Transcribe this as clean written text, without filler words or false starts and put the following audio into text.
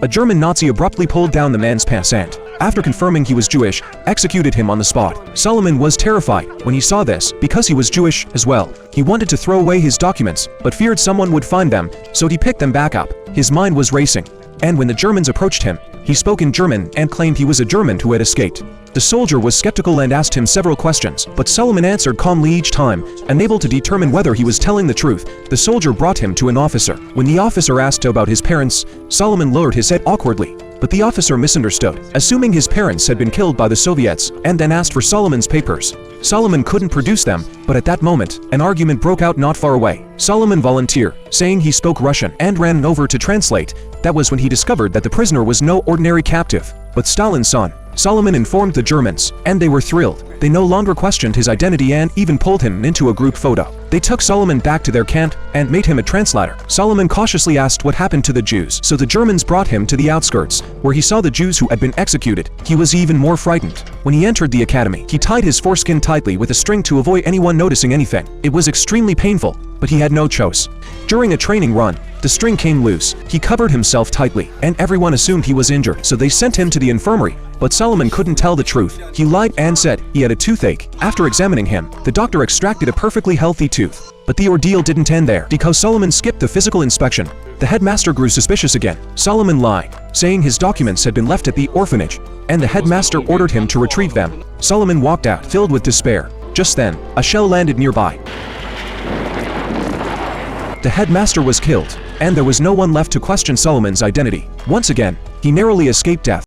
A German Nazi abruptly pulled down the man's pants and, after confirming he was Jewish, executed him on the spot. Solomon was terrified when he saw this because he was Jewish as well. He wanted to throw away his documents, but feared someone would find them, so he picked them back up. His mind was racing. And when the Germans approached him, he spoke in German and claimed he was a German who had escaped. The soldier was skeptical and asked him several questions, but Solomon answered calmly each time, unable to determine whether he was telling the truth. The soldier brought him to an officer. When the officer asked about his parents, Solomon lowered his head awkwardly. But the officer misunderstood, assuming his parents had been killed by the Soviets, and then asked for Solomon's papers. Solomon couldn't produce them, but at that moment, an argument broke out not far away. Solomon volunteered, saying he spoke Russian, and ran over to translate. That was when he discovered that the prisoner was no ordinary captive, but Stalin's son. Solomon informed the Germans, and they were thrilled. They no longer questioned his identity and even pulled him into a group photo. They took Solomon back to their camp and made him a translator. Solomon cautiously asked what happened to the Jews, so the Germans brought him to the outskirts, where he saw the Jews who had been executed. He was even more frightened. When he entered the academy, he tied his foreskin tightly with a string to avoid anyone noticing anything. It was extremely painful, but he had no choice. During a training run, the string came loose. He covered himself tightly, and everyone assumed he was injured, so they sent him to the infirmary. But Solomon couldn't tell the truth. He lied and said he had a toothache. After examining him, the doctor extracted a perfectly healthy tooth. But the ordeal didn't end there, because Solomon skipped the physical inspection. The headmaster grew suspicious again. Solomon lied, saying his documents had been left at the orphanage, and the headmaster ordered him to retrieve them. Solomon walked out, filled with despair. Just then, a shell landed nearby. The headmaster was killed, and there was no one left to question Solomon's identity. Once again, he narrowly escaped death.